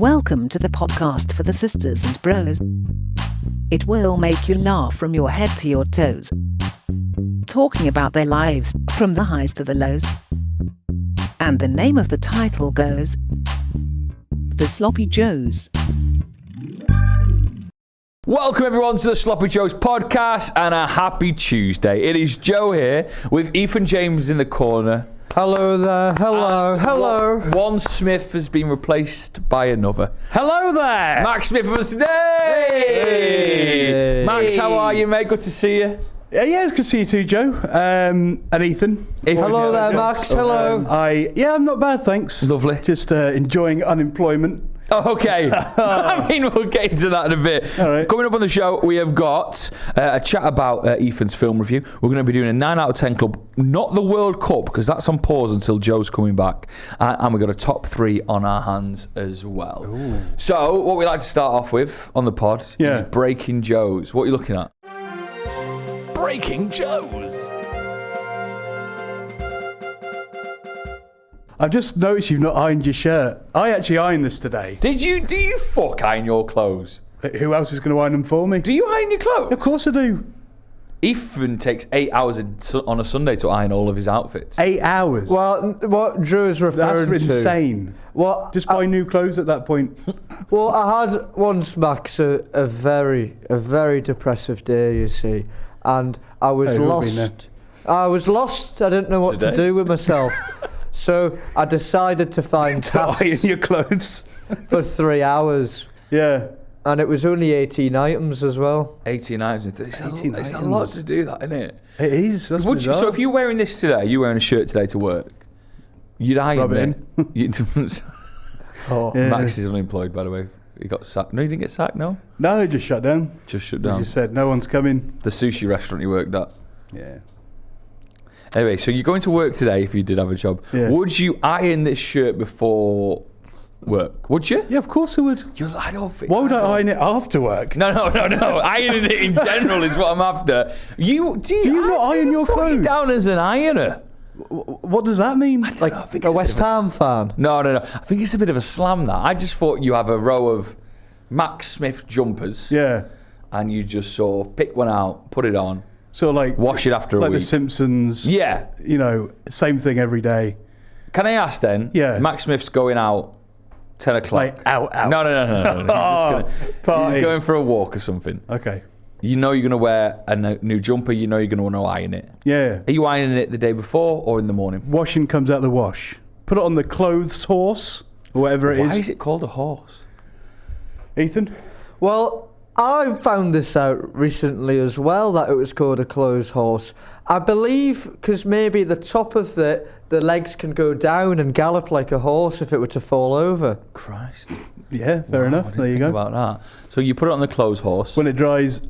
Welcome to the podcast for the sisters and bros. It will make you laugh from your head to your toes. Talking about their lives, from the highs to the lows. And the name of the title goes, The Sloppy Joes. Welcome everyone to the Sloppy Joes podcast and a happy Tuesday. It is Joe here with Ethan James in the corner. Hello there, hello. One Smith has been replaced by another. Hello there. Max Smith with us today. Hey. Max, how are you, mate? Good to see you. Yeah, it's good to see you too, Joe. And Ethan. Hello there, Max. Hello. I'm not bad, thanks. Lovely. Just enjoying unemployment. Oh, okay. I mean, we'll get into that in a bit. All right. Coming up on the show, we have got a chat about Ethan's film review. We're going to be doing a 9 out of 10 club, not the World Cup, because that's on pause until Joe's coming back. And we've got a top 3 on our hands as well. Ooh. So, what we like to start off with on the pod is Breaking Joes. What are you looking at? Breaking Joes. I've just noticed you've not ironed your shirt. I actually ironed this today. Do you fuck iron your clothes? Who else is going to iron them for me? Do you iron your clothes? Of course I do. Ethan takes 8 hours on a Sunday to iron all of his outfits. 8 hours? Well, what Drew's referring That's to... insane. Well, Just buy new clothes at that point. Well, I had once, Max, a very depressive day, you see, and I was lost. I was lost. I didn't know what to do with myself. So I decided to find tasks iron your clothes for 3 hours. Yeah. And it was only 18 items as well. 18 items. It's a lot to do that, isn't it? It is. That's bizarre. So if you're wearing this today, you're wearing a shirt today to work, you'd iron it. Max is unemployed, by the way. He got sacked. No, he didn't get sacked, no? No, it just shut down. Just shut down. He just said, no one's coming. The sushi restaurant he worked at. Yeah. Anyway, so you're going to work today if you did have a job. Yeah. Would you iron this shirt before work? Would you? Yeah, of course I would. I don't think. Why would I iron it after work? No. Ironing it in general is what I'm after. Do you not iron your put clothes? it down as an ironer? What does that mean? Like a West Ham fan? No. I think it's a bit of a slam, that. I just thought you have a row of Max Smith jumpers. Yeah. And you just sort of pick one out, put it on. So like wash it after a week. Like The Simpsons. Yeah. You know, same thing every day. Can I ask then? Yeah. Max Smith's going out 10 o'clock. Like out. No. He's going for a walk or something. Okay. You know you're going to wear a new jumper. You know you're going to want to iron it. Yeah. Are you ironing it the day before or in the morning? Washing comes out the wash. Put it on the clothes horse or whatever it is. Why is it called a horse? Ethan? Well, I found this out recently as well, that it was called a clothes horse. I believe because maybe the top of the legs can go down and gallop like a horse if it were to fall over. Christ. Yeah, fair enough. There you go. About that. So you put it on the clothes horse. When it dries,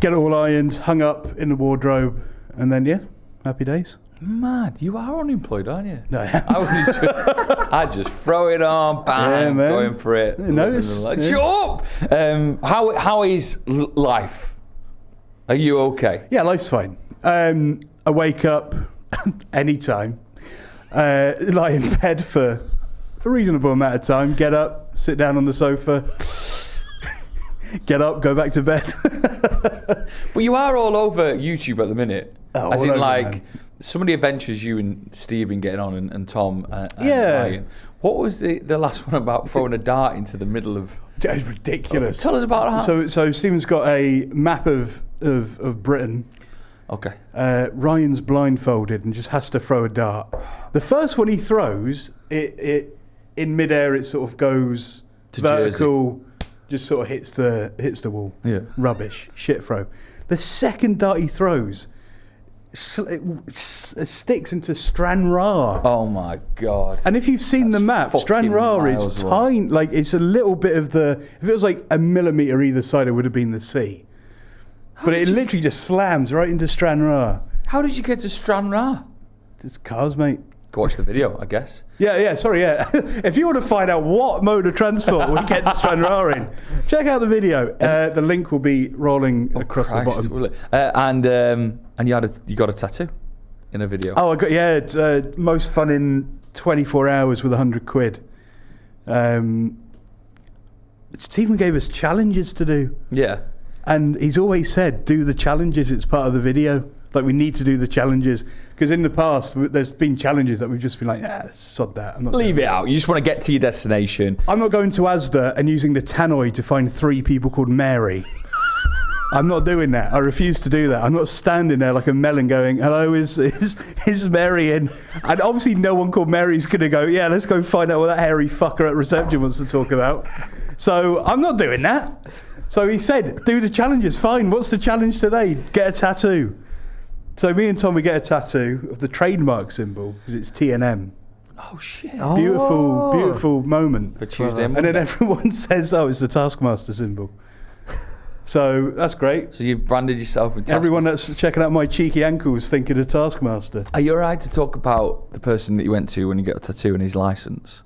get it all ironed, hung up in the wardrobe, and then, happy days. Mad. You are unemployed, aren't you? No, I just throw it on, bang, going for it. Notice. Shut up! How is life? Are you okay? Yeah, life's fine. I wake up anytime, lie in bed for a reasonable amount of time, get up, sit down on the sofa, get up, go back to bed. But you are all over YouTube at the minute. Oh, as in, man. some of the adventures you and Steve have been getting on, and Tom and Ryan. What was the last one about throwing a dart into the middle of... It's ridiculous. Tell us about that. So Stephen's got a map of Britain. Okay. Ryan's blindfolded and just has to throw a dart. The first one he throws, it in midair it sort of goes to vertical, Jersey. Just sort of hits the wall. Yeah. Rubbish. Shit throw. The second dart he throws, it sticks into Stranraer. Oh my God. And if you've seen the map, Stranraer is tiny. Like, it's a little bit of if it was like a millimetre either side, it would have been the sea. But it literally just slams right into Stranraer. How did you get to Stranraer? Just cars, mate. Go watch the video, I guess. Yeah. If you want to find out what mode of transport we get to Stranraer in, check out the video. The link will be rolling across the bottom. And you got a tattoo in a video. Oh, I got it's most fun in 24 hours with £100. Stephen gave us challenges to do. Yeah. And he's always said, do the challenges. It's part of the video. Like, we need to do the challenges. Because in the past, there's been challenges that we've just been like, sod that. I'm not Leave it out. You just want to get to your destination. I'm not going to Asda and using the tannoy to find 3 people called Mary. I'm not doing that. I refuse to do that. I'm not standing there like a melon going, hello, is Mary in? And obviously no one called Mary is going to go, yeah, let's go find out what that hairy fucker at reception wants to talk about. So I'm not doing that. So he said, do the challenges. Fine. What's the challenge today? Get a tattoo. So me and Tommy get a tattoo of the trademark symbol because it's TNM. Oh, shit. Beautiful moment. For Tuesday and Monday. And then everyone says, it's the Taskmaster symbol. So that's great. So you've branded yourself with Taskmaster. Everyone that's checking out my cheeky ankles thinking of Taskmaster. Are you alright to talk about the person that you went to when you get a tattoo and his licence?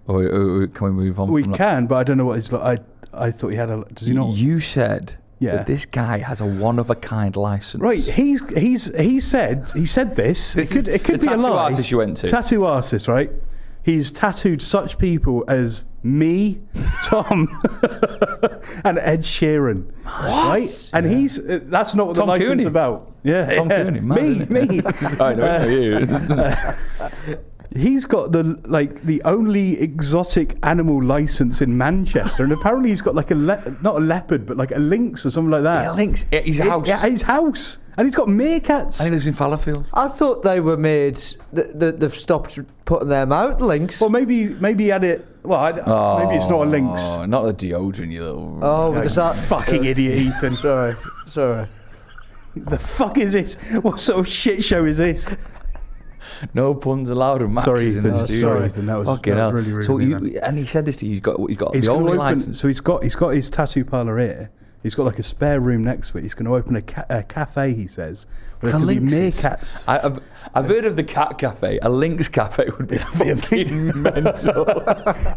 Or can we move on We from that? can, but I don't know what he's like. I thought he had a... Does he not? You said that this guy has a one-of-a-kind licence. Right, he said this. It could be a tattoo lie. Artist you went to. Tattoo artist, right? He's tattooed such people as me, Tom, and Ed Sheeran. What? Right? And that's not what Tom the license Cooney. is about. Yeah. Tom Cooney, man, me. Sorry, no, you. He's got the only exotic animal license in Manchester, and apparently he's got like not a leopard, but like a lynx or something like that. Yeah, lynx. His house. Yeah, his house, and he's got meerkats. And he lives in Fallowfield. I thought they were made. They've stopped putting them out. Lynx. Well, maybe he had it. Well, maybe it's not a lynx. Oh, not the deodorant, you little. Oh, You does that fucking idiot, Ethan. Sorry. The fuck is this? What sort of shit show is this? No puns allowed. And Max Sorry, is in Ethan. the studio. Sorry, Ethan. That was really rude. So of me, man. and he said this to you. He's got He's the only open, license. so he's got his tattoo parlour here. He's got like a spare room next to it. He's going to open a cafe, he says. Where For there could be lynxes. meerkats. I've heard of the cat cafe. A lynx cafe would be fucking mental.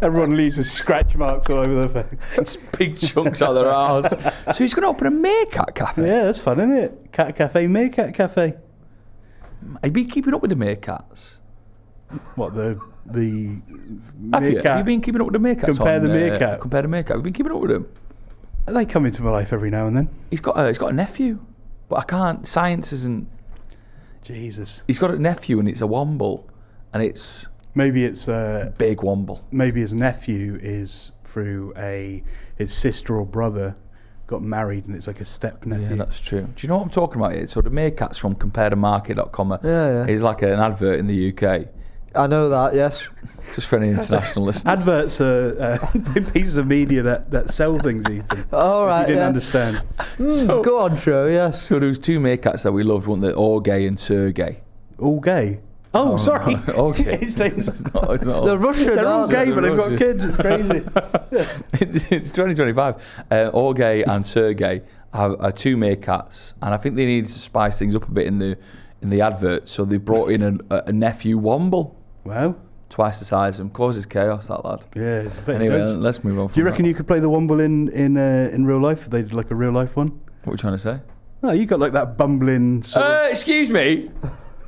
Everyone leaves with scratch marks all over their face. Just big chunks out of their arse. So he's going to open a meerkat cafe. Yeah, that's fun, isn't it? Cat cafe, meerkat cafe. Have you been keeping up with the meerkats? What, the Have you been keeping up with the meerkats? Compare the meerkat. Compare the meerkat. Have you been keeping up with them? They come into my life every now and then. He's got a nephew, but I can't. Science isn't. Jesus. He's got a nephew, and it's a womble, and it's Maybe it's big womble. maybe his nephew is through his sister or brother got married, and it's like a step nephew. Yeah, that's true. Do you know what I'm talking about here? So the meerkats from comparethemarket.com. Yeah. Is like an advert in the UK. I know that. Yes. Just for any international listeners. Adverts are pieces of media that sell things, Ethan. All right. If you didn't yeah. understand. Go on, Joe. Yes. So there was 2 meerkats that we loved, weren't there? Orgay and Sergey. All gay. Oh, sorry. Okay. His name's It's not. They're Russian. They're all aren't they? gay, but they've got kids. It's crazy. It's 2025. Orgay and Sergey are 2 meerkats, and I think they needed to spice things up a bit in the advert, so they brought in a nephew womble. Wow. Twice the size of him. Causes chaos, that lad. Yeah, it's a bit. Anyway, let's move on. Do you reckon you could play the womble in real life if they did like a real life one? What are you trying to say? No, you got like that bumbling. Sort of, Excuse me.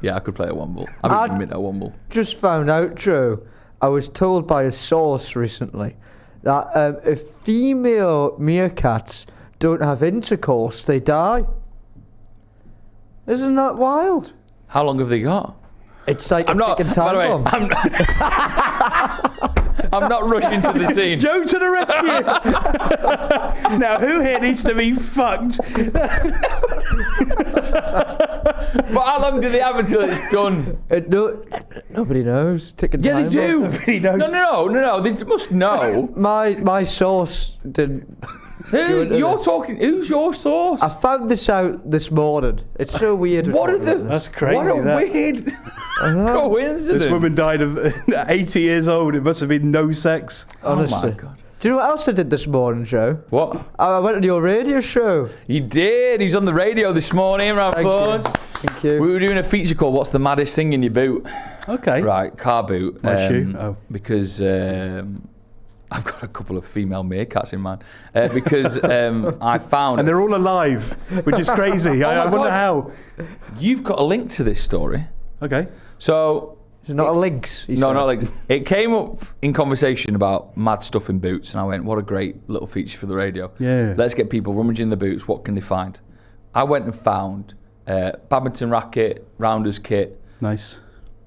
Yeah, I could play a womble. I've been a womble. Just found out, Joe. I was told by a source recently that if female meerkats don't have intercourse, they die. Isn't that wild? How long have they got? It's like I'm not. a ticking time By the way, bomb. I'm not rushing to the scene. Joe to the rescue! Now, who here needs to be fucked? But how long do they have until it's done? Nobody knows. Ticking Yeah, time they do. bomb. Nobody knows. No. They must know. My source didn't. Who's your source? I found this out this morning. It's so weird. What are the? That's crazy. What a that. weird coincidence. This woman died of 80 years old. It must have been no sex. Honestly. Oh my God. Do you know what else I did this morning, Joe? What? I went on your radio show. He did. He was on the radio this morning. Round Thank applause. you. Thank you. We were doing a feature called "What's the Maddest Thing in Your Boot?" Okay. Right, car boot. My shoe? Oh. Because I've got a couple of female meerkats in mind. Because I found... And they're all alive, which is crazy. I my wonder God. how. You've got a link to this story. Okay. So Is it not a Lynx? No, not Lynx. It came up in conversation about mad stuff in boots, and I went, what a great little feature for the radio. Yeah. Let's get people rummaging the boots. What can they find? I went and found badminton racket, rounders kit. Nice.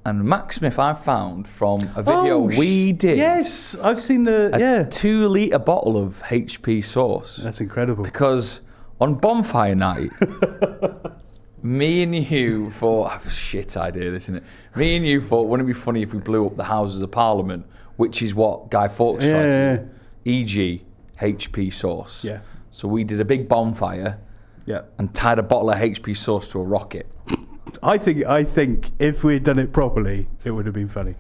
And Mac Smith I found from a video we did. Yes, I've seen the... A 2-litre bottle of HP sauce. That's incredible. Because on bonfire night... Me and you thought, shit idea, this, isn't it? Me and you thought, wouldn't it be funny if we blew up the Houses of Parliament, which is what Guy Fawkes tried to do, e.g. HP sauce. Yeah. So we did a big bonfire and tied a bottle of HP sauce to a rocket. I think if we'd done it properly, it would have been funny.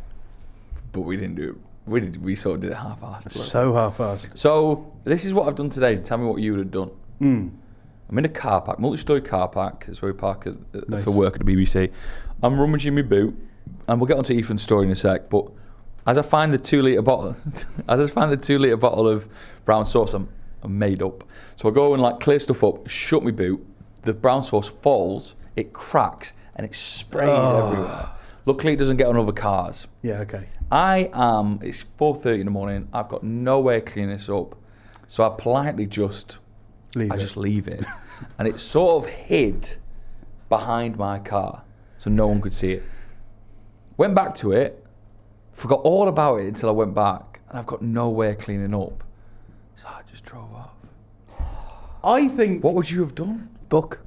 But we didn't do it. We sort of did it half-assed. So half-assed. So this is what I've done today. Tell me what you would have done. I'm in a car park, multi-storey car park. That's where we park for work at the BBC. I'm rummaging my boot, and we'll get onto Ethan's story in a sec. But as I find the 2-litre bottle, of brown sauce, I'm made up. So I go and like clear stuff up, shut my boot. The brown sauce falls, it cracks, and it sprays everywhere. Luckily, it doesn't get on other cars. Yeah, okay. It's 4:30 in the morning. I've got no way of cleaning this up, so I politely just leave it. And it sort of hid behind my car so no one could see it. Went back to it, forgot all about it until I went back, and I've got no way of cleaning up. So I just drove off. I think... What would you have done? Buck,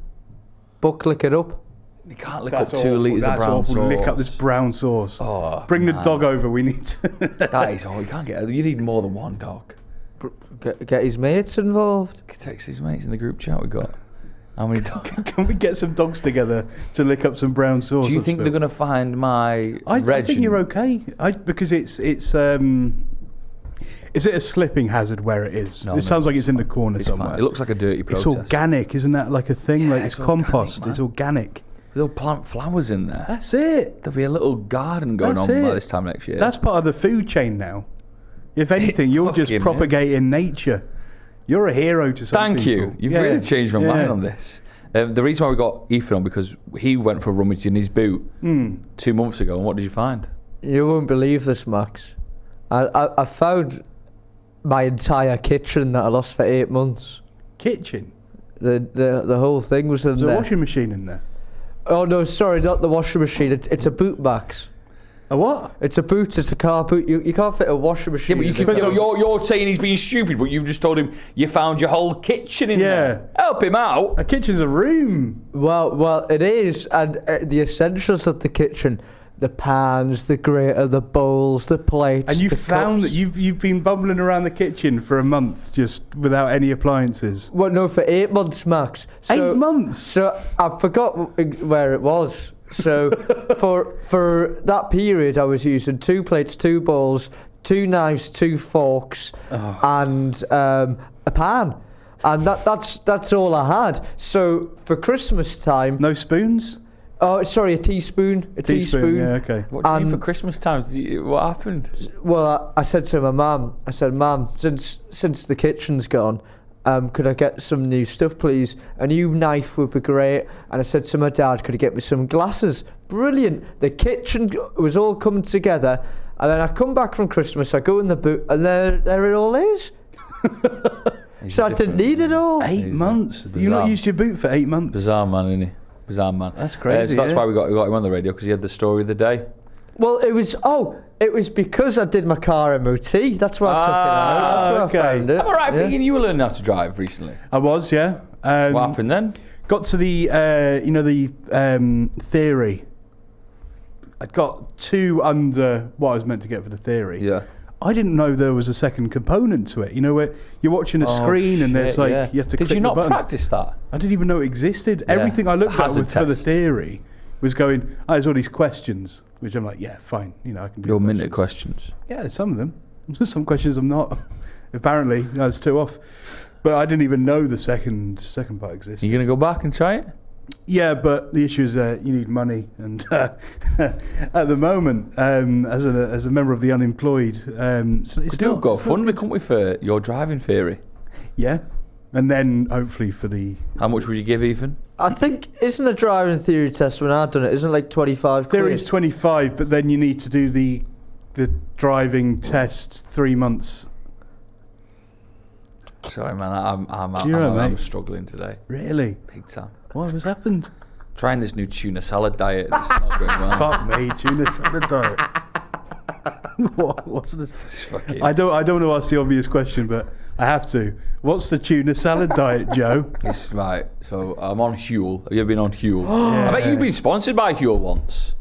lick it up. You can't lick up 2 litres of brown sauce. Lick up this brown sauce. Oh, Bring the dog over, we need to... That is all. You can't get it. You need more than one dog. Get his mates involved. Text his mates in the group chat we got. How many dogs? Can we get some dogs together to lick up some brown sauce? Do you think they're going to find my I think you're okay. Because it's is it a slipping hazard where it is? No, it sounds like it's in the corner somewhere. Fine. It looks like a dirty protest. It's organic, isn't that like a thing? Yeah, like it's compost. Organic, it's organic. They'll plant flowers in there. That's it. There'll be a little garden going on by this time next year. That's part of the food chain now. If anything, you're just propagating nature. You're a hero to some people. Thank you. You've really changed my mind on this. The reason why we got Ethan on, because he went for a rummage in his boot 2 months ago, and what did you find? You won't believe this, Max. I found my entire kitchen that I lost for 8 months. Kitchen? The whole thing was in there. There's a washing machine in there. Oh no, sorry, not the washing machine. It's a boot, Max. A what? It's a boot. It's a car boot. You can't fit a washing machine. Yeah, but you're saying he's being stupid, but you've just told him you found your whole kitchen in there. Help him out. A kitchen's a room. Well, it is, and the essentials of the kitchen: the pans, the grater, the bowls, the plates. And you the found cups. that you've been bumbling around the kitchen for a month just without any appliances. Well, no, for 8 months, Max. 8 months. So I forgot where it was. So for that period, I was using 2 plates, 2 bowls, 2 knives, 2 forks, and a pan, and that's all I had. So for Christmas time, no spoons. Oh, sorry, a teaspoon. A teaspoon. Yeah, okay. What do you mean for Christmas times? What happened? Well, I said to my mum, Mum, since the kitchen's gone, could I get some new stuff, please? A new knife would be great. And I said to my dad, could he get me some glasses? Brilliant. The kitchen was all coming together. And then I come back from Christmas, I go in the boot, and there it all is. So I didn't need it all. 8 months? You've not used your boot for 8 months? Bizarre man, isn't he? Bizarre man. That's crazy. So that's why we got him on the radio, because he had the story of the day. Well, it was because I did my car MOT. That's why I took it out. That's why I found it. I'm all right thinking you were learning how to drive recently. I was, yeah. What happened then? Got to the, theory. I got 2 under what I was meant to get for the theory. Yeah. I didn't know there was a second component to it. You know, where you're watching a screen and there's like, you have to click the button. Did you not practice that? I didn't even know it existed. Yeah. Everything I looked at for the theory was going, there's all these questions, which I'm like, yeah, fine. You know, I can do your minute questions. Yeah, some of them. Some questions I'm not. Apparently, I was 2 off. But I didn't even know the second part existed. You going to go back and try it? Yeah, but the issue is you need money, and at the moment, as a member of the unemployed, it's do GoFundMe, couldn't we, for your driving theory? Yeah, And then hopefully for the... How much would you give, Ethan? I think, isn't the driving theory test when I've done it, isn't it like 25 quid? Theory is 25, but then you need to do the driving test 3 months. Sorry, man, I'm struggling today. Really? Big time. What has happened? Trying this new tuna salad diet. It's not going well. Fuck me, tuna salad diet. What's this? Fucking... I don't want to ask the obvious question, but I have to. What's the tuna salad diet, Joe? It's right. So I'm on Huel. Have you ever been on Huel? Yeah. I bet you've been sponsored by Huel once.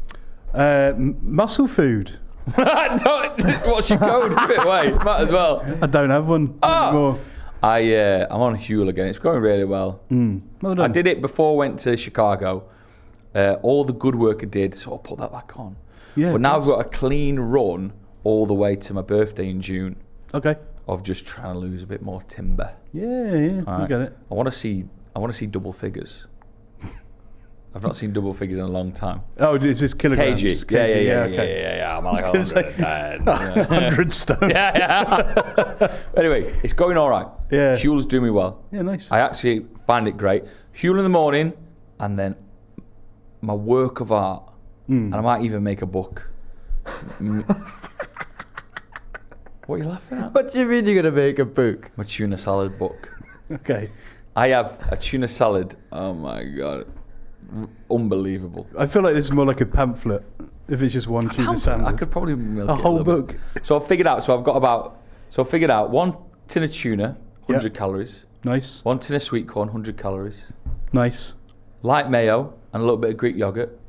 Muscle food. What's your code? Give it away. Might as well. I don't have one anymore. I'm on Huel again. It's going really well. Well done. I did it before I went to Chicago. All the good work I did, so I'll put that back on. Yeah, but now I've got a clean run all the way to my birthday in June. Okay. Of just trying to lose a bit more timber. Yeah, I get it. I want to see double figures. I've not seen double figures in a long time. Oh, is this kilograms? kg. Yeah. I'm like 100 stone. Yeah. Anyway, it's going all right. Yeah. Huel's doing me well. Yeah, nice. I actually find it great. Huel in the morning, and then my work of art, and I might even make a book. What are you laughing at? What do you mean you're going to make a book? My tuna salad book. Okay. I have a tuna salad. Oh my God. Unbelievable. I feel like this is more like a pamphlet if it's just one tuna salad. I could probably milk a it whole a book. Bit. So I've figured out. I figured out 1 tin of tuna, 100 calories. Nice. 1 tin of sweet corn, 100 calories. Nice. Light mayo and a little bit of Greek yogurt.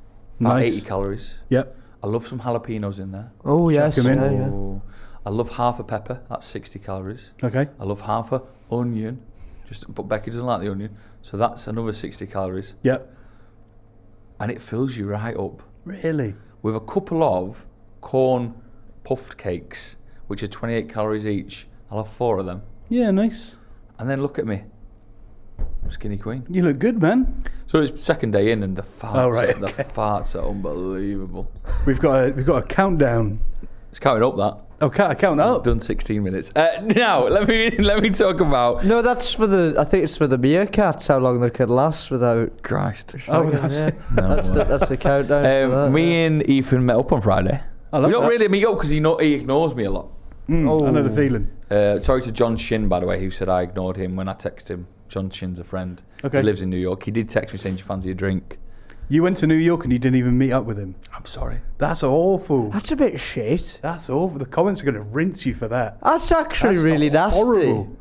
About Nice. 80 calories. Yep. I love some jalapenos in there. Oh, yes. Chuck 'em in. Yeah. Oh, I love half a pepper. That's 60 calories. Okay. I love half a onion. But Becky doesn't like the onion, so that's another 60 calories. Yep. And it fills you right up. Really? With a couple of corn puffed cakes, which are 28 calories each. I'll have 4 of them. Yeah, nice. And then look at me. Skinny queen. You look good, man. So it's second day in and the farts, okay. The farts are unbelievable. We've got a countdown. It's counting up that. Oh, I count that up. Done 16 minutes. Now, let me talk about... No, that's for I think it's for the meerkats, how long they can last without... Christ. Oh, that's it. No, that's the countdown. Me and Ethan met up on Friday. We don't really meet up because he ignores me a lot. I know the feeling. Sorry to John Shin, by the way, who said I ignored him when I texted him. John Shin's a friend. Okay. He lives in New York. He did text me saying, do you fancy a drink? You went to New York and you didn't even meet up with him. I'm sorry. That's awful. That's a bit shit. That's awful. The comments are going to rinse you for that. That's actually really nasty. Horrible.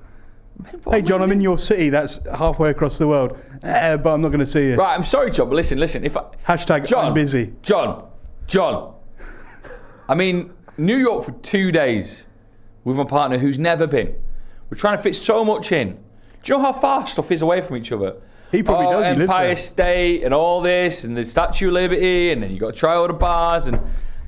Hey, John, I'm in your city. That's halfway across the world. But I'm not going to see you. Right, I'm sorry, John, but listen. Hashtag John, I'm busy. John. I'm in New York for 2 days with my partner who's never been. We're trying to fit so much in. Do you know how far stuff is away from each other? He probably does. He lives Empire there. State and all this and the Statue of Liberty and then you got to try all the bars and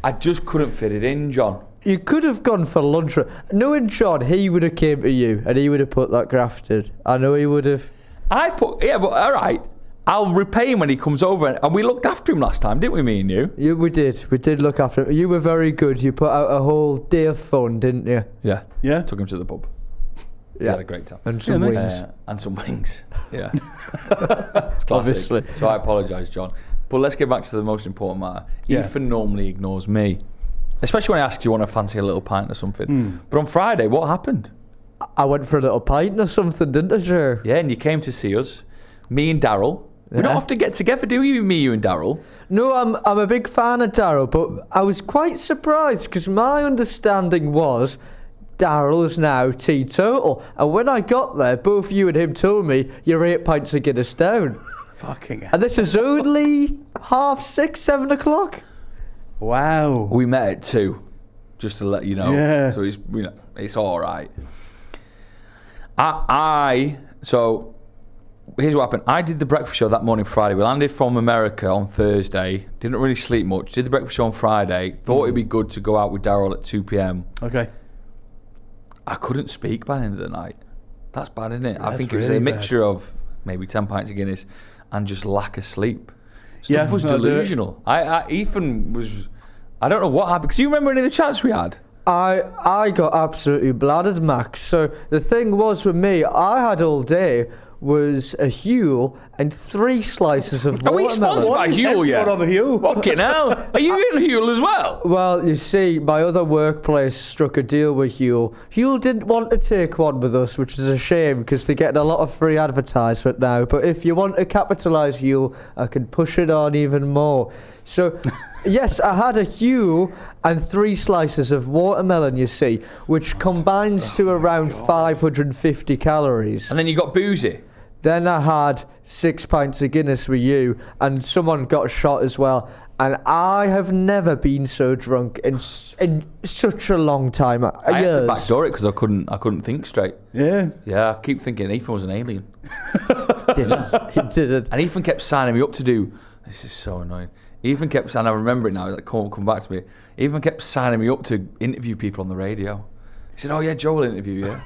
I just couldn't fit it in, John. You could have gone for lunch. Knowing John, he would have came to you and he would have put that graft in. I know he would have. But all right. I'll repay him when he comes over. And we looked after him last time, didn't we, me and you? Yeah, we did. We did look after him. You were very good. You put out a whole day of fun, didn't you? Yeah. Yeah. Took him to the pub. We Yeah. had a great time. And some nice. wings. And some wings. Yeah. It's classic. Obviously. So I apologise, John. But let's get back to the most important matter. Yeah. Ethan normally ignores me. Especially when I ask, do you want to fancy a little pint or something? But on Friday, what happened? I went for a little pint or something, didn't I, Joe? Yeah, and you came to see us. Me and Daryl. We don't often get together, do we? You and Daryl? No, I'm a big fan of Daryl, but I was quite surprised because my understanding was Daryl is now teetotal. And when I got there, both you and him told me you're 8 pints of Guinness down. Fucking hell. And this is only 6:30, 7 o'clock. Wow. We met at 2, just to let you know. Yeah. So it's all right. So here's what happened. I did the breakfast show that morning Friday. We landed from America on Thursday. Didn't really sleep much. Did the breakfast show on Friday. Thought it'd be good to go out with Daryl at 2 p.m. Okay. I couldn't speak by the end of the night. That's bad, isn't it? I That's think it was really a bad. mixture of maybe 10 pints of Guinness and just lack of sleep. Stuff Yeah, was no, I do it. delusional. Ethan was... I don't know what happened. Because you remember any of the chats we had? I got absolutely bladdered, Max. So the thing was with me, I had all day was a Huel and 3 slices of Are we watermelon. sponsored by Huel yet? on the Huel? Fucking hell. Are you in Huel as well? Well, you see, my other workplace struck a deal with Huel. Huel didn't want to take one with us, which is a shame because they're getting a lot of free advertisement now. But if you want to capitalise Huel, I can push it on even more. So, yes, I had a Huel and 3 slices of watermelon, you see, which combines to around 550 calories. And then you got boozy. Then I had 6 pints of Guinness with you, and someone got shot as well. And I have never been so drunk in such a long time. I had to backdoor it because I couldn't think straight. Yeah. Yeah, I keep thinking Ethan was an alien. He didn't. And Ethan kept signing me up to do. This is so annoying. Ethan kept, and I remember it now. Like, come back to me. Ethan kept signing me up to interview people on the radio. He said, "Oh yeah, Joe will interview you."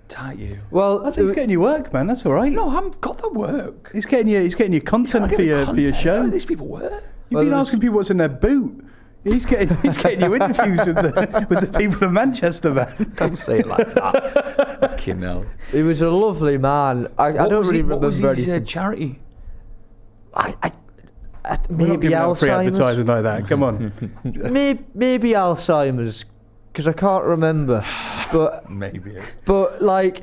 Tight you. Well, He's getting you work, man. That's all right. No, I haven't got the work. He's getting you content for your show. How do these people work? You've been asking people what's in their boot. He's getting you interviews with the people of Manchester, man. Don't say it like that. Fucking hell. he was a lovely man. I don't really remember what was his anything. charity? We're not Maybe giving out free Alzheimer's. advertising like that. Come on. Maybe Alzheimer's, because I can't remember. But Maybe. But like,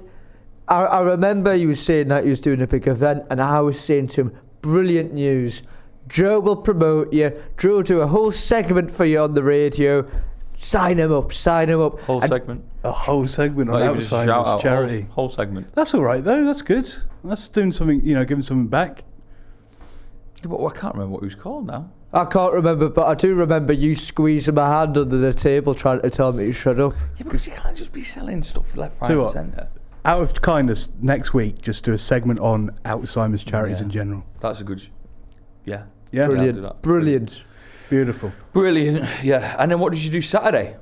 I remember he was saying that he was doing a big event, and I was saying to him, "Brilliant news! Joe will promote you. Joe will do a whole segment for you on the radio. Sign him up. Whole segment. A whole segment on Not even just a shout Alzheimer's out, charity. Whole segment. That's all right though. That's good. That's doing something. Giving something back. Yeah, but I can't remember what he was called now. I can't remember, but I do remember you squeezing my hand under the table trying to tell me to shut up. Yeah, because you can't just be selling stuff left, right, Tell you and what, centre. Out of kindness, next week, just do a segment on Alzheimer's charities Yeah. in general. That's a good. Yeah. Yeah, I'll do Brilliant, that. brilliant. beautiful. Brilliant. Yeah. And then what did you do Saturday?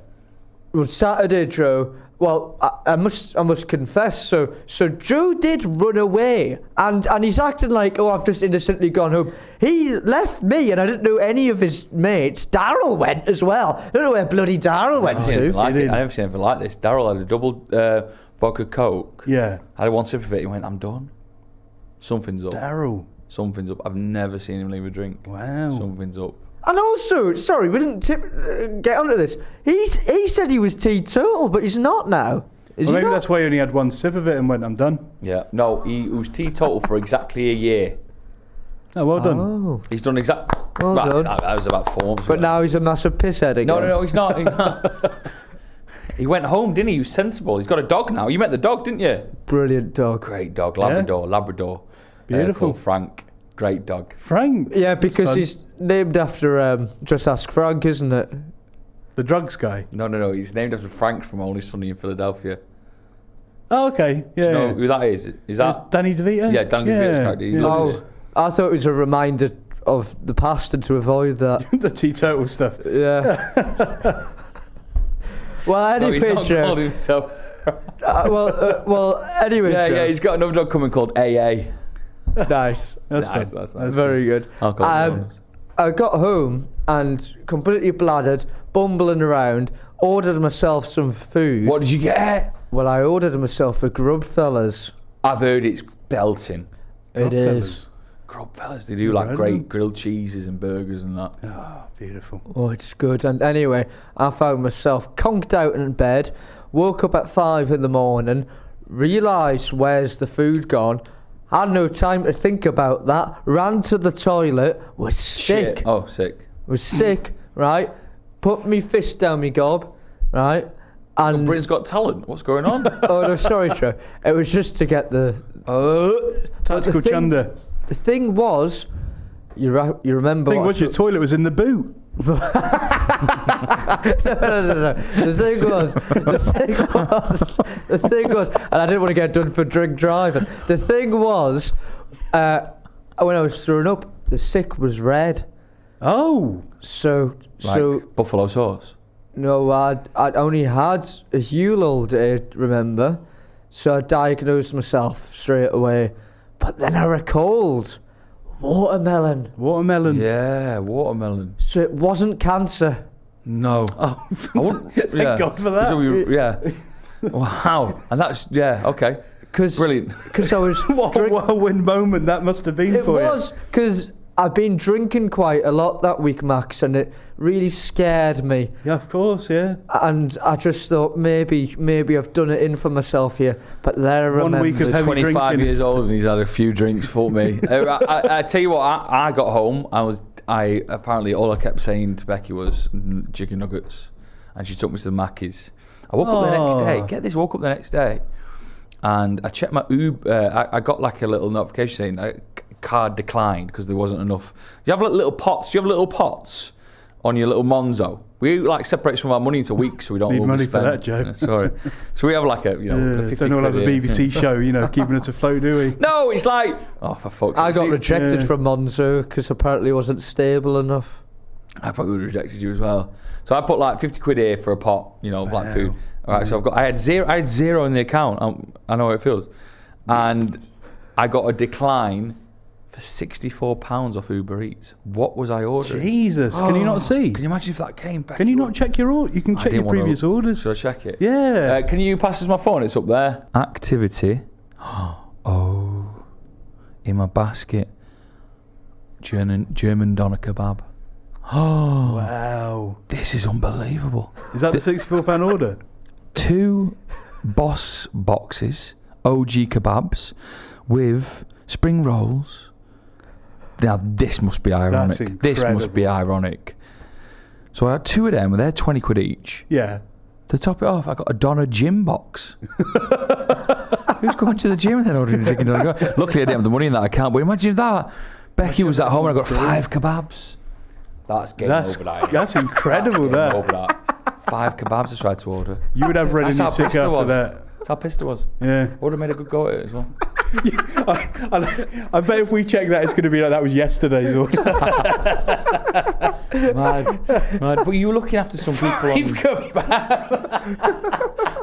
Well, Saturday, Joe. Well, I must confess. So Joe did run away, and he's acting like, oh, I've just innocently gone home. He left me, and I didn't know any of his mates. Darryl went as well. I don't know where bloody Darryl went to. I never seen anything like this. Darryl had a double vodka Coke. Yeah, I had one sip of it. He went, "I'm done. Something's up. Darryl. Something's up." I've never seen him leave a drink. Wow. Something's up. And also, sorry, we didn't get onto this. He said he was teetotal, but he's not now. Is Well, he maybe not? that's why he only had one sip of it and went, "I'm done." Yeah. No, he was teetotal for exactly a year. Oh, well done. Oh, He's done exactly. well done. That was about 4 months But ago. now he's a massive pisshead again. No, he's not. He's not. He went home, didn't he? He was sensible. He's got a dog now. You met the dog, didn't you? Brilliant dog. Great dog, Labrador. Beautiful. Called Frank. Great dog. Frank. Yeah, because Son. he's named after Just Ask Frank, isn't it? The drugs guy. No. He's named after Frank from Only Sunny in Philadelphia. Oh, okay. Yeah. Do you know yeah. who that is? Is that? Danny DeVito? Yeah, Danny DeVito's character. He looks- Oh, I thought it was a reminder of the past and to avoid that. The teetotal stuff. Yeah. Well, No, anyway, he's not Joe. called himself. Well, anyway, Yeah, Joe. he's got another dog coming called AA. Nice. That's Nice, fun. that's Very good. I'll call him I got home and completely bladdered, bumbling around, ordered myself some food. What did you get? Well, I ordered myself a grub, fellas. I've heard it's belting. It is. Grub fellas, they do like Right. great grilled cheeses and burgers and that. Oh, beautiful. Oh, it's good. And anyway, I found myself conked out in bed, woke up at 5 in the morning, realised where's the food gone, had no time to think about that, ran to the toilet, was sick. Shit. Oh, sick. Was sick, right? Put me fist down me gob, right? And Britain's Got Talent. What's going on? oh no, sorry, Joe. It was just to get the Tactical thing- chunder. The thing was, you remember? I think what was your toilet was in the boot. no. The thing was, and I didn't want to get done for drink driving. The thing was, when I was throwing up, the sick was red. Oh. So buffalo sauce. no, I'd only had a Huel all day, remember? So I diagnosed myself straight away. But then I recalled watermelon. Watermelon. Yeah, watermelon. So it wasn't cancer. No. Oh, I wouldn't, thank God for that. Yeah. Wow. And that's, okay. Brilliant. Because I was... What a whirlwind moment that must have been for you. It was, because I've been drinking quite a lot that week, Max, and it really scared me. Yeah, of course, yeah. And I just thought maybe I've done it in for myself here. But there I remember. 1 week of heavy 25 drinking. years old and he's had a few drinks. Fuck me. I tell you what, I got home. I apparently all I kept saying to Becky was chicken nuggets, and she took me to the Mackey's. I woke up the next day. Get this, woke up the next day, and I checked my Uber. I got like a little notification saying card declined because there wasn't enough. You have like little pots. Do you have little pots on your little Monzo? We like separate some of our money into weeks so we don't need money overspend. for that, Joe. Yeah, sorry. So we have like a, a 50 don't all have a quid BBC show, keeping us afloat, do we? No, it's like, for fuck's sake. I got rejected from Monzo because apparently it wasn't stable enough. I probably would have rejected you as well. So I put like 50 quid here for a pot, black food. All right, so I had zero in the account. I know how it feels. And I got a decline for £64 off Uber Eats. What was I ordering? Jesus, can you not see? Can you imagine if that came back? Can you not check your order? You can check your previous orders. Should I check it? Yeah. Can you pass us my phone? It's up there. Activity. In my basket. German doner kebab. Oh, wow. This is unbelievable. Is that the £64 order? 2 Boss boxes, OG kebabs, with spring rolls. Now, this must be ironic. That's incredible. This must be ironic. So I had 2 of them, and they're 20 quid each. Yeah. To top it off, I got a doner gym box. Who's going to the gym and then ordering a chicken doner? Luckily, I didn't have the money in that account, but imagine that. Becky was at home and I got 5 kebabs. That's game over that. That's incredible, that's over that. 5 kebabs I tried to order. You would have read in your sick after that. That's how pissed I was. Yeah. I would have made a good go at it as well. I bet if we check that, it's going to be like that was yesterday's order. Mad. But you were looking after some people. 5 kebabs.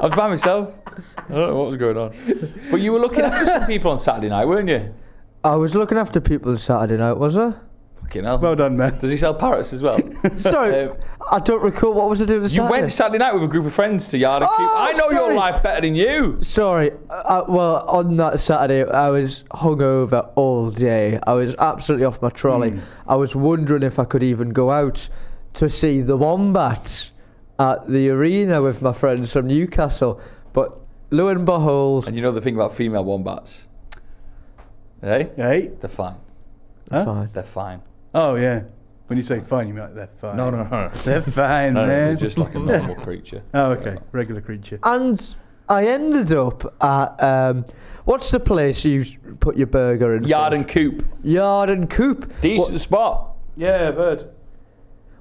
I was by myself. I don't know what was going on. But you were looking after some people on Saturday night, weren't you? I was looking after people on Saturday night, was I? Fucking hell. Well done, man. Does he sell parrots as well? Sorry, I don't recall. What was I doing Saturday? You went Saturday night with a group of friends to Yard and Cube. I know your life better than you. Sorry. Well, on that Saturday, I was hungover all day. I was absolutely off my trolley. I was wondering if I could even go out to see the Wombats at the arena with my friends from Newcastle. But lo and behold... And you know the thing about female wombats? Hey? They're fine. Fine. They're fine. Oh, yeah. When you say fine, you mean like they're fine. No. They're fine, no, man. they're just like a normal creature. Oh, okay. Regular creature. And I ended up at... what's the place you put your burger in? Yard and Coop. Yard and Coop. Decent spot. Yeah, I've heard.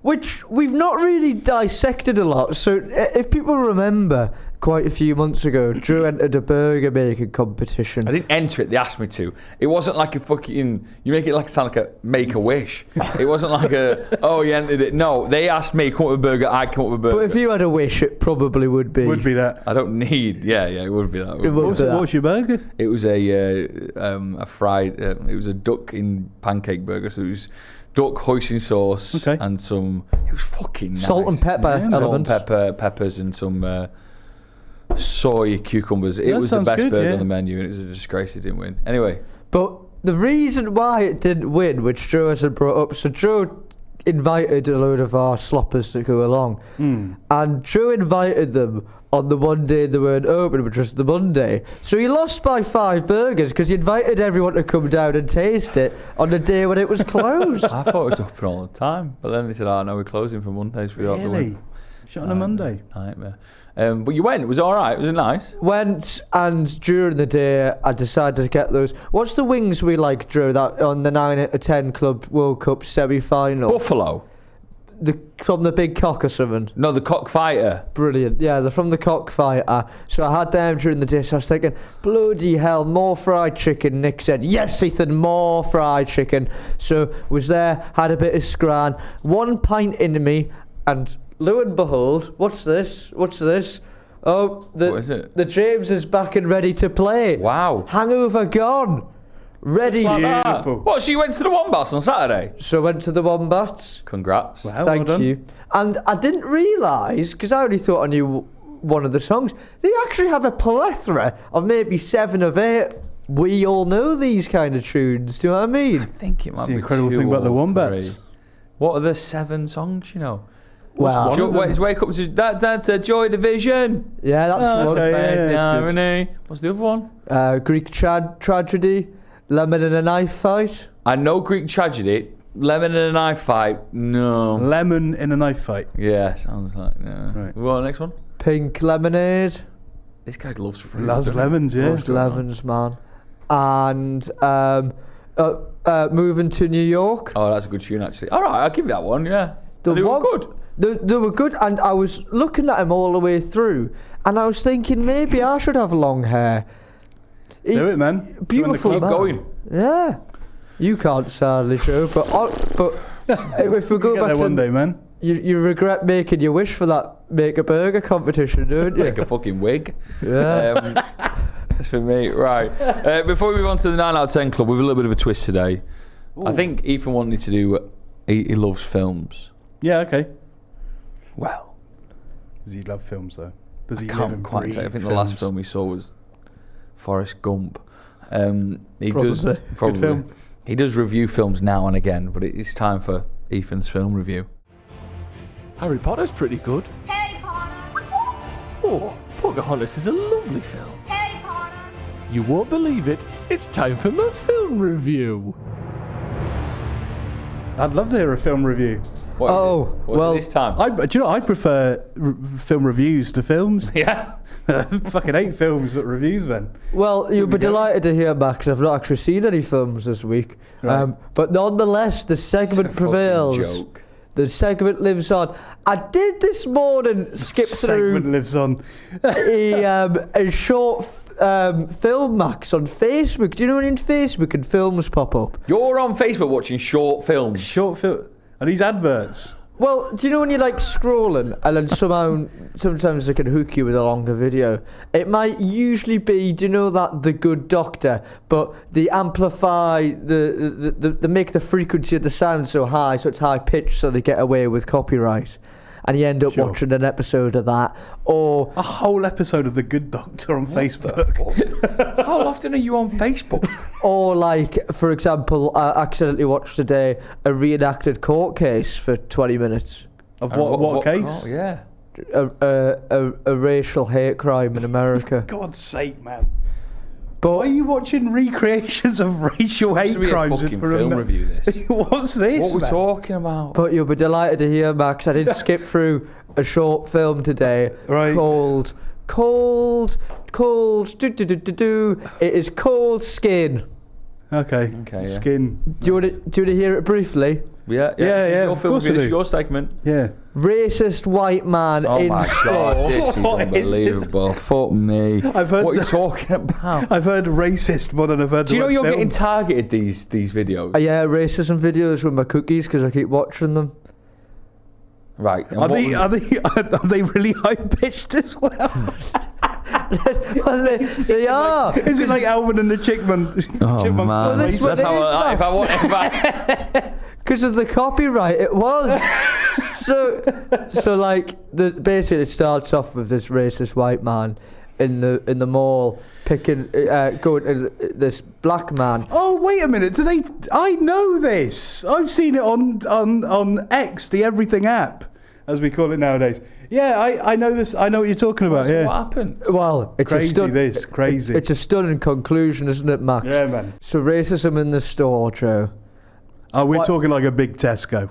Which we've not really dissected a lot. So if people remember, quite a few months ago, Drew entered a burger making competition. I didn't enter it, they asked me to. It wasn't like a fucking... You make it like sound like a Make-A-Wish. It wasn't like you entered it. No, they asked me, come up with a burger, I come up with a burger. But if you had a wish, it probably would be... Would be that. I don't need... Yeah, it would be that. What's your burger? It was a fried... it was a duck in pancake burger, so it was... duck hoisin sauce and some... It was fucking nice. Salt and pepper elements. Salt and peppers and some soy cucumbers. It was the best burger on the menu, and it was a disgrace it didn't win. Anyway. But the reason why it didn't win, which Drew hasn't brought up, so Drew invited a load of our sloppers to go along, and Drew invited them on the one day they weren't open, which was the Monday. So he lost by 5 burgers because he invited everyone to come down and taste it on the day when it was closed. I thought it was open all the time, but then they said, no, we're closing for Mondays. Really? Shut on a Monday? Nightmare. But you went, was it alright? Was it nice? Went, and during the day I decided to get those. What's the wings we like, Drew, that on the 9 out of 10 Club World Cup semi-final? Buffalo? From the Big Cock or something? No, the Cockfighter. Brilliant. Yeah, they're from the Cockfighter. So I had them during the day, so I was thinking, bloody hell, more fried chicken. Nick said, yes, Ethan, more fried chicken. So was there, had a bit of scran, 1 pint into me, and lo and behold, what's this? Oh, what is it? The James is back and ready to play. Wow. Hangover gone. Ready. Like that. Beautiful. What, so you went to the Wombats on Saturday? So I went to the Wombats. Congrats. Wow. Thank well done. you. And I didn't realise, because I only thought I knew one of the songs, they actually have a plethora of maybe 7 or 8. We all know these kind of tunes, do you know what I mean? I think it might It's be the incredible 2 thing about the or Wombats. 3. What are the 7 songs, you know? Well, Wake up to that Joy Division. yeah, that's Oh, one. okay, yeah, it's good. Irony. What's the other one? Greek tragedy, lemon and a knife fight. I know Greek Tragedy. Lemon and a Knife Fight. No. Lemon in a knife fight. Yeah, sounds like, no. Right. Well, next one. Pink lemonade. This guy loves fruit. Loves lemons, yeah. Loves lemons, man. And moving to New York. Oh, that's a good tune, actually. All right, I'll give you that one, yeah. The They were one- good. They were good, and I was looking at him all the way through, and I was thinking maybe I should have long hair. Do it, man. Beautiful Keep man. going. Yeah, you can't sadly show, but if we go Get back there to one day, man. you regret making your wish for that make a burger competition, don't you? Like a fucking wig. Yeah. That's for me. Right. Before we move on to the 9 out of 10 club, we have a little bit of a twist today. I think Ethan wanted to do... He loves films. Yeah, okay. Well, Does he love films, though? Does he I live can't and quite breathe tell. I think the films? last film we saw was Forrest Gump. He Probably. does Good probably. film. He does review films now and again, but it's time for Ethan's film review. Harry Potter's pretty good. Harry Potter. Oh, Pocahontas is a lovely film. Harry Potter. You won't believe it. It's time for my film review. I'd love to hear a film review. What is Oh, it? What's well, it this time? Do you know, I prefer film reviews to films. Yeah. Fucking hate films, but reviews, man. Well, you'll be we go. delighted to hear, Max. I've not actually seen any films this week, Right. but nonetheless, the segment It's a fucking prevails. joke. The segment lives on. I did this morning skip Segment through lives on. a short film, Max, on Facebook. Do you know when in Facebook and films pop up? You're on Facebook watching short films. Short film. Are these adverts? Well, do you know when you're like scrolling and then sometimes they can hook you with a longer video? It might usually be, do you know that The Good Doctor, but they amplify they make the frequency of the sound so high, so it's high pitched, so they get away with copyright. And you end up Sure. watching an episode of that, or A whole episode of The Good Doctor on Facebook. How often are you on Facebook? or like, for example, I accidentally watched today a reenacted court case for 20 minutes. Of what case? Oh, yeah. A racial hate crime in America. God's sake, man. But Why are you watching recreations of racial hate This will be crimes? a fucking for film no- review, this. What's this, What we're man? talking about? But you'll be delighted to hear, Max, I did skip through a short film today Right. called It is Cold Skin. Okay. Okay, yeah. Skin. Do you want to hear it briefly? Yeah, Yeah, this is yeah, your of film course review. I This is do. your segment. Yeah. Racist white man Oh in my store. god, this is What is this? unbelievable. Fuck me. I've heard What are you the- talking about? I've heard racist more than I've heard Do you the know word you're film. getting targeted these videos? Yeah, racism videos with my cookies because I keep watching them. Right. and Are what they really high pitched as well? Well, they are. Is it like Alvin and the Chipmunks? Oh man, Well, this that's one how is, if I want. Because of the copyright, it was. so like, basically, it starts off with this racist white man in the mall going to this black man. Oh, wait a minute. I know this. I've seen it on X, the Everything app, as we call it nowadays. Yeah, I know this. I know what you're talking about. So Yeah. what happened? Well, it's Crazy. It's a stunning conclusion, isn't it, Max? Yeah, man. So racism in the store, Joe. Oh, we're What- talking like a big Tesco,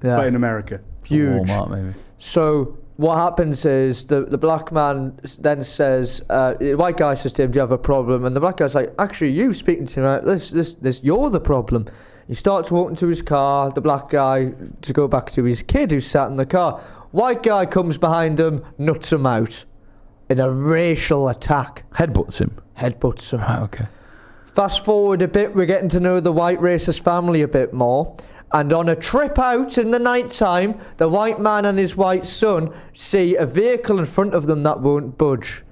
Yeah, but in America. huge. Walmart, maybe. So what happens is the black man then says, the white guy says to him, "Do you have a problem?" And the black guy's like, "Actually, you speaking to me like this, you're the problem." He starts walking to his car. The black guy to go back to his kid who's sat in the car. White guy comes behind him, nuts him out in a racial attack. Headbutts him. Headbutts him. Right. Okay. Fast forward a bit, we're getting to know the white racist family a bit more. And on a trip out in the night time, the white man and his white son see a vehicle in front of them that won't budge.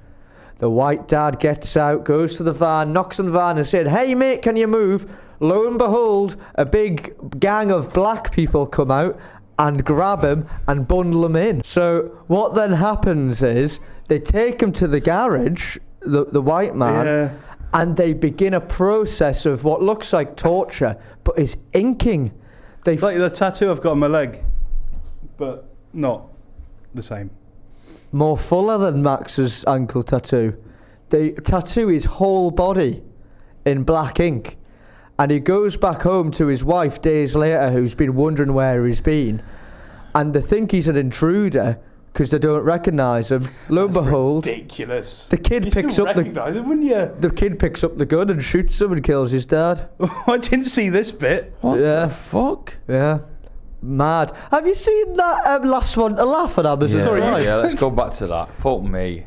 The white dad gets out, goes to the van, knocks on the van and said, "Hey mate, can you move?" Lo and behold, a big gang of black people come out and grab him and bundle him in. So what then happens is they take him to the garage, the white man, and they begin a process of what looks like torture, but is inking. It's like the tattoo I've got on my leg, but not the same. More fuller than Max's ankle tattoo. The tattoo is whole body in black ink. And he goes back home to his wife days later, who's been wondering where he's been. And they think he's an intruder because they don't recognise him. Lo and behold, ridiculous. The kid picks up recognise him, wouldn't you? The kid picks up the gun and shoots him and kills his dad. I didn't see this bit. What the fuck? Yeah. Mad. Have you seen that last one? A laugh at Amazon. Yeah, Sorry. yeah, let's go back to that. Fuck me.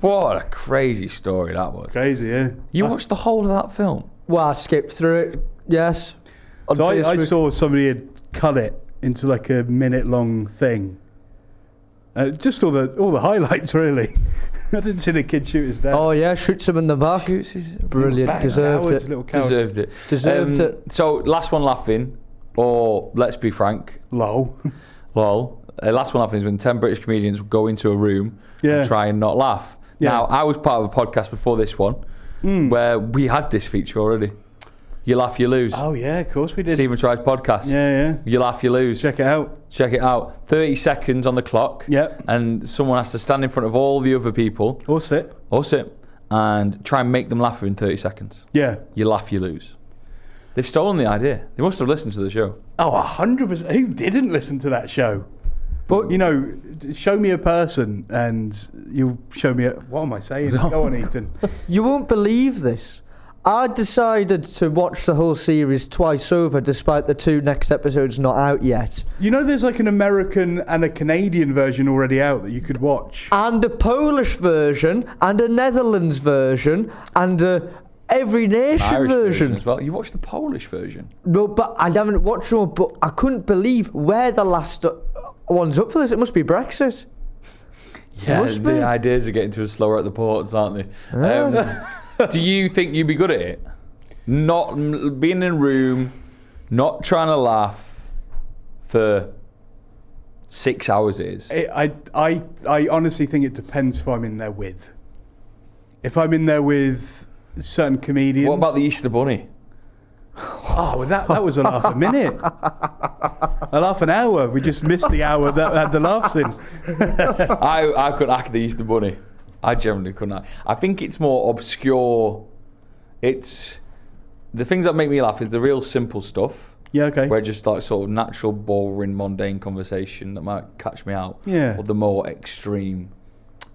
What a crazy story that was. Crazy, yeah. You watched the whole of that film? Well, I skipped through it, yes. So I saw somebody had cut it into like a minute-long thing. Just all the highlights, really. I didn't see the kid shoot his dad. Oh, yeah, shoots him in the back. Brilliant. Bang, Deserved cowards, it. little coward. Deserved it. Deserved it. So, last one laughing, or let's be frank. Lol. Last one laughing is when 10 British comedians go into a room and try and not laugh. Yeah. Now, I was part of a podcast before this one where we had this feature already. You laugh, you lose. Oh, yeah, of course we did. Stephen Tries podcast. Yeah. You laugh, you lose. Check it out. 30 seconds on the clock. Yep. And someone has to stand in front of all the other people. Or sit. And try and make them laugh within 30 seconds. Yeah. You laugh, you lose. They've stolen the idea. They must have listened to the show. Oh, 100%. Who didn't listen to that show? But, show me a person and you'll show me what am I saying? No. Go on, Ethan. You won't believe this. I decided to watch the whole series twice over despite the 2 next episodes not out yet. You know there's like an American and a Canadian version already out that you could watch. And a Polish version, and a Netherlands version, and a every nation Irish version as well. You watched the Polish version? No, but I haven't watched one, but I couldn't believe where the last one's up for this. It must be Brexit. Yeah, the ideas are getting too slower at the ports, aren't they? Do you think you'd be good at it? Not being in a room, not trying to laugh for 6 hours it is. I honestly think it depends who I'm in there with. If I'm in there with certain comedians... What about the Easter Bunny? Oh, well, that was a laugh a minute. A laugh an hour. We just missed the hour that had the laughs in. I couldn't act the Easter Bunny. I generally couldn't act. I think it's more obscure. It's... The things that make me laugh is the real simple stuff. Yeah, okay. Where just like sort of natural, boring, mundane conversation that might catch me out. Yeah. Or the more extreme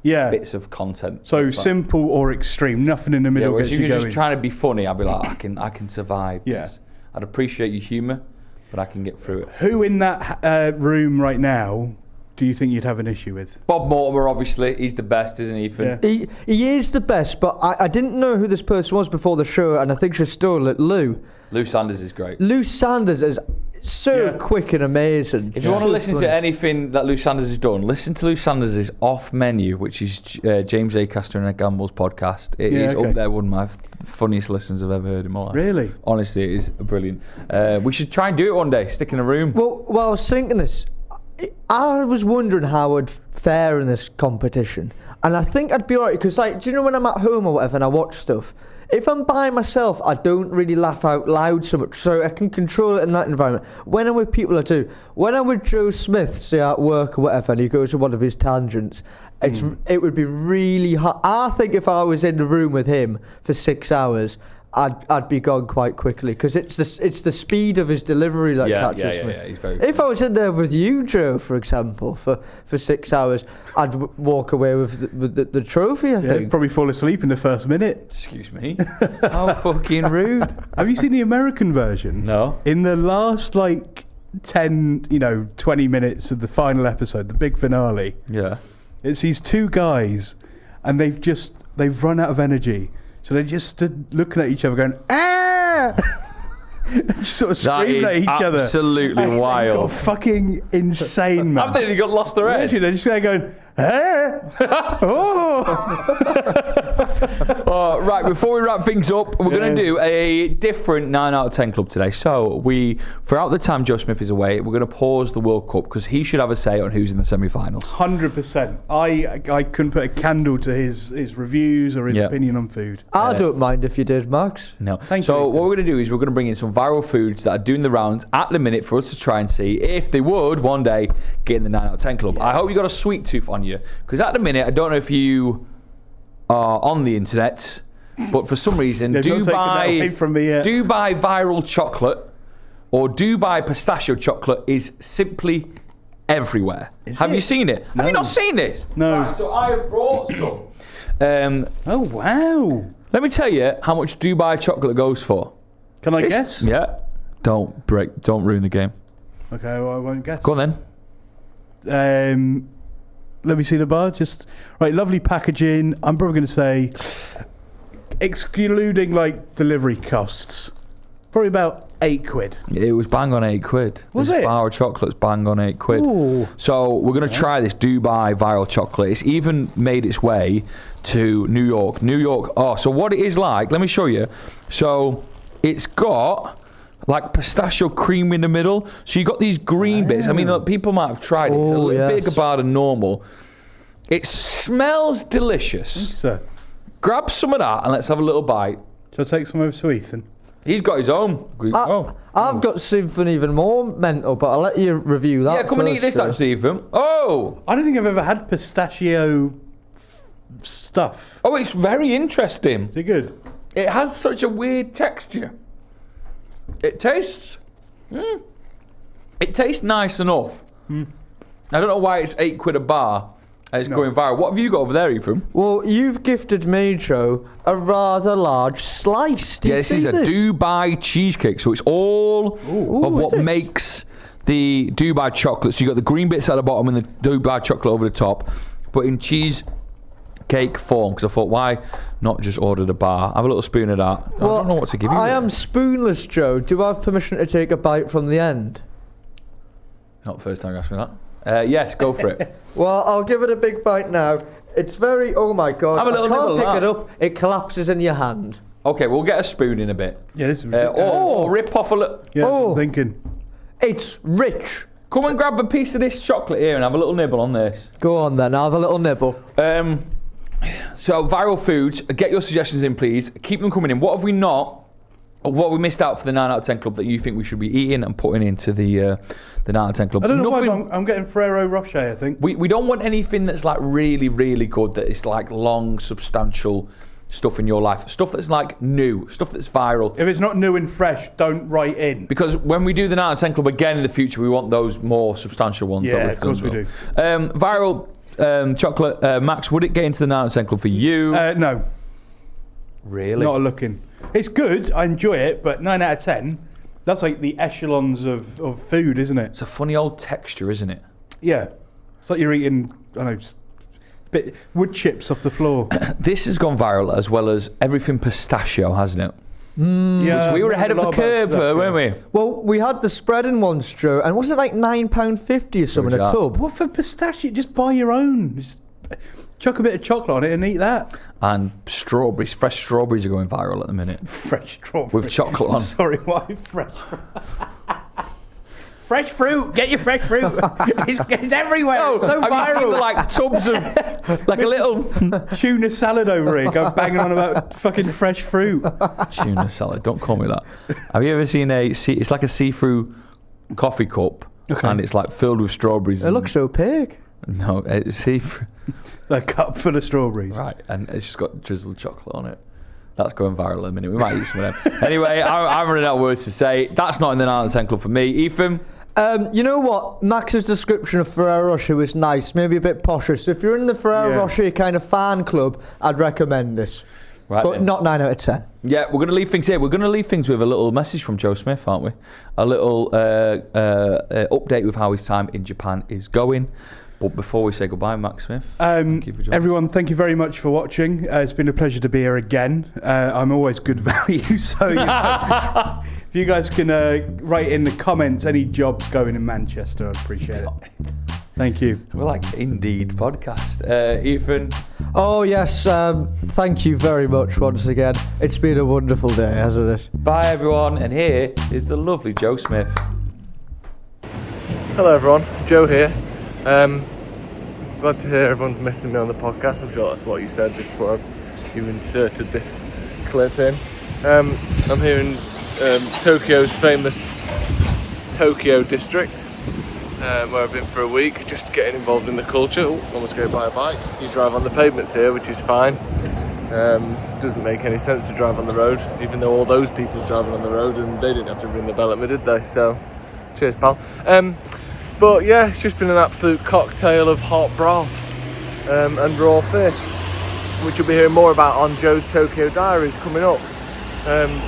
bits of content. So simple or extreme, nothing in the middle. Yeah, whereas gets you're you just going. trying to be funny, I'd be like, I can survive this. Yeah. I'd appreciate your humour, but I can get through it. Who in that room right now do you think you'd have an issue with? Bob Mortimer, obviously. He's the best, isn't he, Ethan? Yeah. He is the best, but I didn't know who this person was before the show, and I think she stole it. Lou Sanders is great. Lou Sanders is so quick and amazing. If you want to listen to anything that Lou Sanders has done, listen to Lou Sanders' Off Menu, which is James Acaster and Ed Gamble's podcast. It is up there, one of my funniest listens I've ever heard in my life. Really? Honestly, it is brilliant. We should try and do it one day, stick in a room. Well, I was thinking this. I was wondering how I'd fare in this competition. And I think I'd be alright, because, like, do you know when I'm at home or whatever and I watch stuff, if I'm by myself, I don't really laugh out loud so much, so I can control it in that environment. When I'm with people, I do. When I'm with Joe Smith, say at work or whatever, and he goes on one of his tangents, it would be really hard. I think if I was in the room with him for 6 hours, I'd be gone quite quickly, because it's the speed of his delivery that catches me. He's very if I was in there with you, Joe, for example, for 6 hours, I'd walk away with the trophy, I think. Probably fall asleep in the first minute. Excuse me? How fucking rude. Have you seen the American version? No. In the last, 10, 20 minutes of the final episode, the big finale, it's these two guys, and they've run out of energy. So they just stood looking at each other going, ah! Just sort of screaming at each other. Absolutely wild. Got fucking insane, man. Have they got lost their heads? Literally, they're just going, Right, before we wrap things up, we're going to do a different 9 out of 10 club today. So throughout the time Joe Smith is away, we're going to pause the World Cup because he should have a say on who's in the semi-finals. 100%. I couldn't put a candle to his reviews or his opinion on food. I don't mind if you did, Max. No. Thank you. What we're going to do is we're going to bring in some viral foods that are doing the rounds at the minute for us to try and see if they would one day get in the 9 out of 10 club. Yes. I hope you got a sweet tooth on you because at the minute, I don't know if you are on the internet, but for some reason, Dubai viral chocolate or Dubai pistachio chocolate is simply everywhere. Have you seen it? No. Have you not seen this? No. Right, so I have brought some. Oh, wow. Let me tell you how much Dubai chocolate goes for. Can I guess? Yeah. Don't ruin the game. Okay, well, I won't guess. Go on then. Let me see the bar. Right, lovely packaging. I'm probably going to say, excluding like delivery costs, probably about £8. It was bang on £8. Was this it? Bar of chocolate's bang on £8. Ooh. So we're going to try this Dubai viral chocolate. It's even made its way to New York. So what it is like, let me show you. So it's got like pistachio cream in the middle. So you got these green bits. I mean, look, people might have tried it. It's a little bigger bar than normal. It smells delicious. So, grab some of that and let's have a little bite. Shall I take some over to Ethan? He's got his own. I've got something even more mental, but I'll let you review that. Yeah, come and eat this actually, Ethan. Oh! I don't think I've ever had pistachio stuff. Oh, it's very interesting. Is it good? It has such a weird texture. It tastes... It tastes nice enough. I don't know why it's £8 a bar and it's going viral. What have you got over there, Ethan? Well, you've gifted me, Joe, a rather large slice. This is a Dubai cheesecake. So it's all of what makes the Dubai chocolate. So you got the green bits at the bottom and the Dubai chocolate over the top. But in cheesecake form. Because I thought, why not just order the bar? Have a little spoon of that. Well, I don't know what to give you. I am spoonless, Joe. Do I have permission to take a bite from the end? Not the first time you asked me that. Yes, go for it. Well, I'll give it a big bite now. It's very... Oh, my God. Have a little I can't pick it up. It collapses in your hand. Okay, we'll get a spoon in a bit. Yeah, this is or rip off a little... Yeah, that's what I'm thinking. It's rich. Come and grab a piece of this chocolate here and have a little nibble on this. Go on, then. I'll have a little nibble. So, viral foods. Get your suggestions in, please. Keep them coming in. What have we not... What we missed out for the 9 out of 10 club that you think we should be eating and putting into the 9 out of 10 club? I don't know why, I'm getting Ferrero Rocher, I think. We don't want anything that's like really, really good, that is like long, substantial stuff in your life. Stuff that's like new, stuff that's viral. If it's not new and fresh, don't write in. Because when we do the 9 out of 10 club again in the future, we want those more substantial ones. Yeah, of course we do. Viral chocolate. Max, would it get into the 9 out of 10 club for you? No. Really? Not a looking. It's good, I enjoy it, but 9 out of 10, that's like the echelons of food, isn't it? It's a funny old texture, isn't it? Yeah. It's like you're eating, I don't know, wood chips off the floor. This has gone viral as well as everything pistachio, hasn't it? Yeah, we were ahead of the curve, weren't we? Well, we had the spreading ones, Joe, and wasn't it like £9.50 or something a tub? What for pistachio? Just buy your own. Just chuck a bit of chocolate on it and eat that. And strawberries, fresh strawberries are going viral at the minute. Fresh strawberries. With chocolate on. Sorry, why fresh? Fresh fruit. Get your fresh fruit. It's everywhere. Oh, it's so have viral. You seen the, like tubs of, like a little tuna salad over here, going banging on about fucking fresh fruit. Tuna salad. Don't call me that. Have you ever seen it's like a see-through coffee cup, and it's like filled with strawberries. It looks so big. No, it's see-through. A cup full of strawberries. Right, and it's just got drizzled chocolate on it. That's going viral in a minute. We might eat some of them. Anyway, I'm running out of words to say. That's not in the 9 out of 10 club for me. Ethan? You know what? Max's description of Ferrero Rocher was nice, maybe a bit posher. So if you're in the Ferrero Rocher kind of fan club, I'd recommend this. Right, but not 9 out of 10. Yeah, we're going to leave things here. We're going to leave things with a little message from Joe Smith, aren't we? A little update with how his time in Japan is going. But before we say goodbye, Max Smith, thank you for joining. Everyone, thank you very much for watching. It's been a pleasure to be here again. I'm always good value, so if you guys can write in the comments any jobs going in Manchester, I'd appreciate it. Thank you. We're like Indeed podcast. Ethan. Oh, yes. Thank you very much once again. It's been a wonderful day, hasn't it? Bye, everyone. And here is the lovely Joe Smith. Hello, everyone. Joe here. Glad to hear everyone's missing me on the podcast. I'm sure that's what you said just before you inserted this clip in. I'm here in Tokyo's famous Tokyo district, where I've been for a week, just getting involved in the culture. Ooh, almost going by a bike. You drive on the pavements here, which is fine. Doesn't make any sense to drive on the road, even though all those people driving on the road and they didn't have to ring the bell at me, did they? So, cheers, pal. But yeah, it's just been an absolute cocktail of hot broths and raw fish, which you'll be hearing more about on Joe's Tokyo Diaries coming up.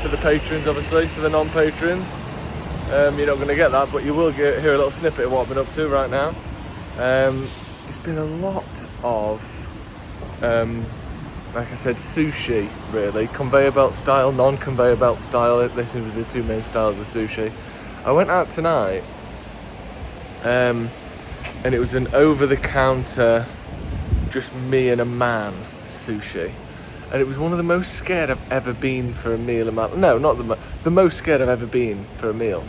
For the patrons, obviously. For the non-patrons, you're not going to get that, but you will hear a little snippet of what I've been up to right now. It's been a lot of, like I said, sushi, really. Conveyor belt style, non-conveyor belt style. This is the two main styles of sushi. I went out tonight, and it was an over-the-counter, just me and a man sushi. And it was one of the most scared I've ever been for a meal in my life. No, not the most scared I've ever been for a meal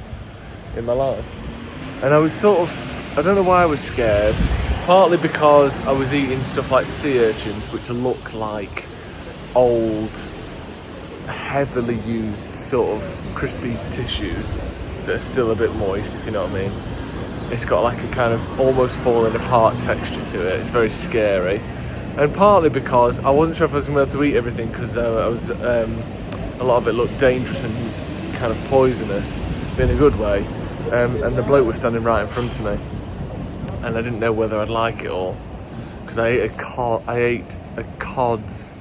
in my life. And I was sort of, I don't know why I was scared. Partly because I was eating stuff like sea urchins, which look like old, heavily used sort of crispy tissues that are still a bit moist, if you know what I mean. It's got like a kind of almost falling apart texture to it. It's very scary. And partly because I wasn't sure if I was going to be able to eat everything, because I was a lot of it looked dangerous and kind of poisonous, but in a good way. And the bloke was standing right in front of me, and I didn't know whether I'd like it all, because I ate a cod's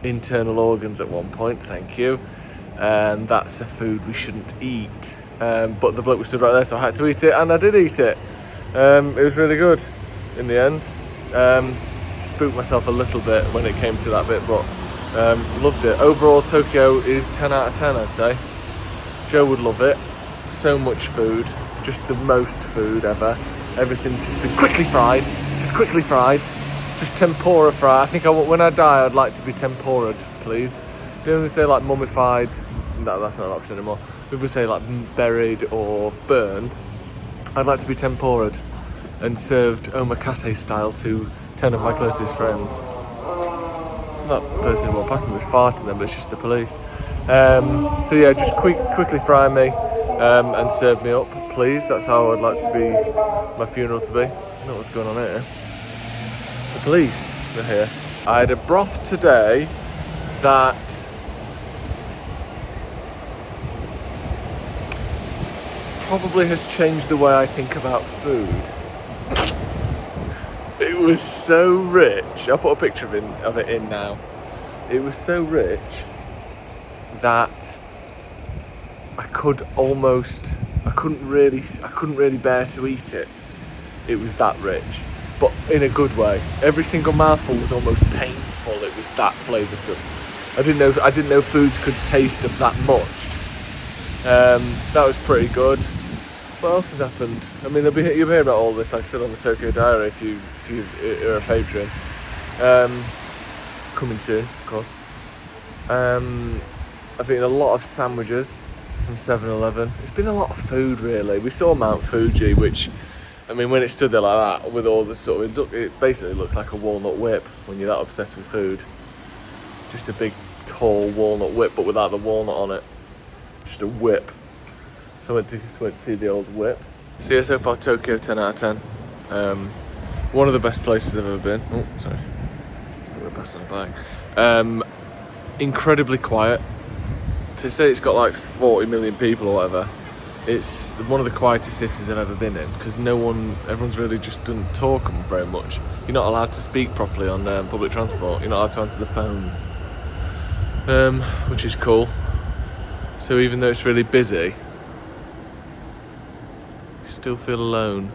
internal organs at one point. Thank you. And that's a food we shouldn't eat. But the bloke was stood right there, so I had to eat it, and I did eat it. It was really good in the end. Spooked myself a little bit when it came to that bit, but loved it. Overall, Tokyo is 10 out of 10, I'd say. Joe would love it. So much food, just the most food ever. Everything's just been quickly fried, just tempura fried. I think when I die, I'd like to be tempura'd, please. Don't they say like mummified? No, that's not an option anymore. People say like buried or burned. I'd like to be tempura'd and served omakase style to 10 of my closest friends. That person who walked past me was farting then, but it's just the police. So yeah, just quickly fry me and serve me up, please. That's how I'd like to be, my funeral to be. I don't know what's going on here. The police are here. I had a broth today that probably has changed the way I think about food. It was so rich. I'll put a picture of it in now. It was so rich that I couldn't really bear to eat it. It was that rich, but in a good way. Every single mouthful was almost painful. It was that flavoursome. I didn't know foods could taste of that much. That was pretty good. What else has happened? I mean, you'll hear about all this, like I said, on the Tokyo Diary if you're a patron. Coming soon, of course. I've eaten a lot of sandwiches from 7-Eleven. It's been a lot of food, really. We saw Mount Fuji, which, I mean, when it stood there like that, with all the sort of, it basically looks like a walnut whip when you're that obsessed with food. Just a big, tall walnut whip, but without the walnut on it. Just a whip. So I went to see the old whip. So yeah, so far Tokyo 10 out of 10. One of the best places I've ever been. Oh, sorry. Some of the best on the bag. Incredibly quiet. To say it's got like 40 million people or whatever, it's one of the quietest cities I've ever been in, because everyone's really just doesn't talk very much. You're not allowed to speak properly on public transport. You're not allowed to answer the phone, which is cool. So even though it's really busy, you still feel alone.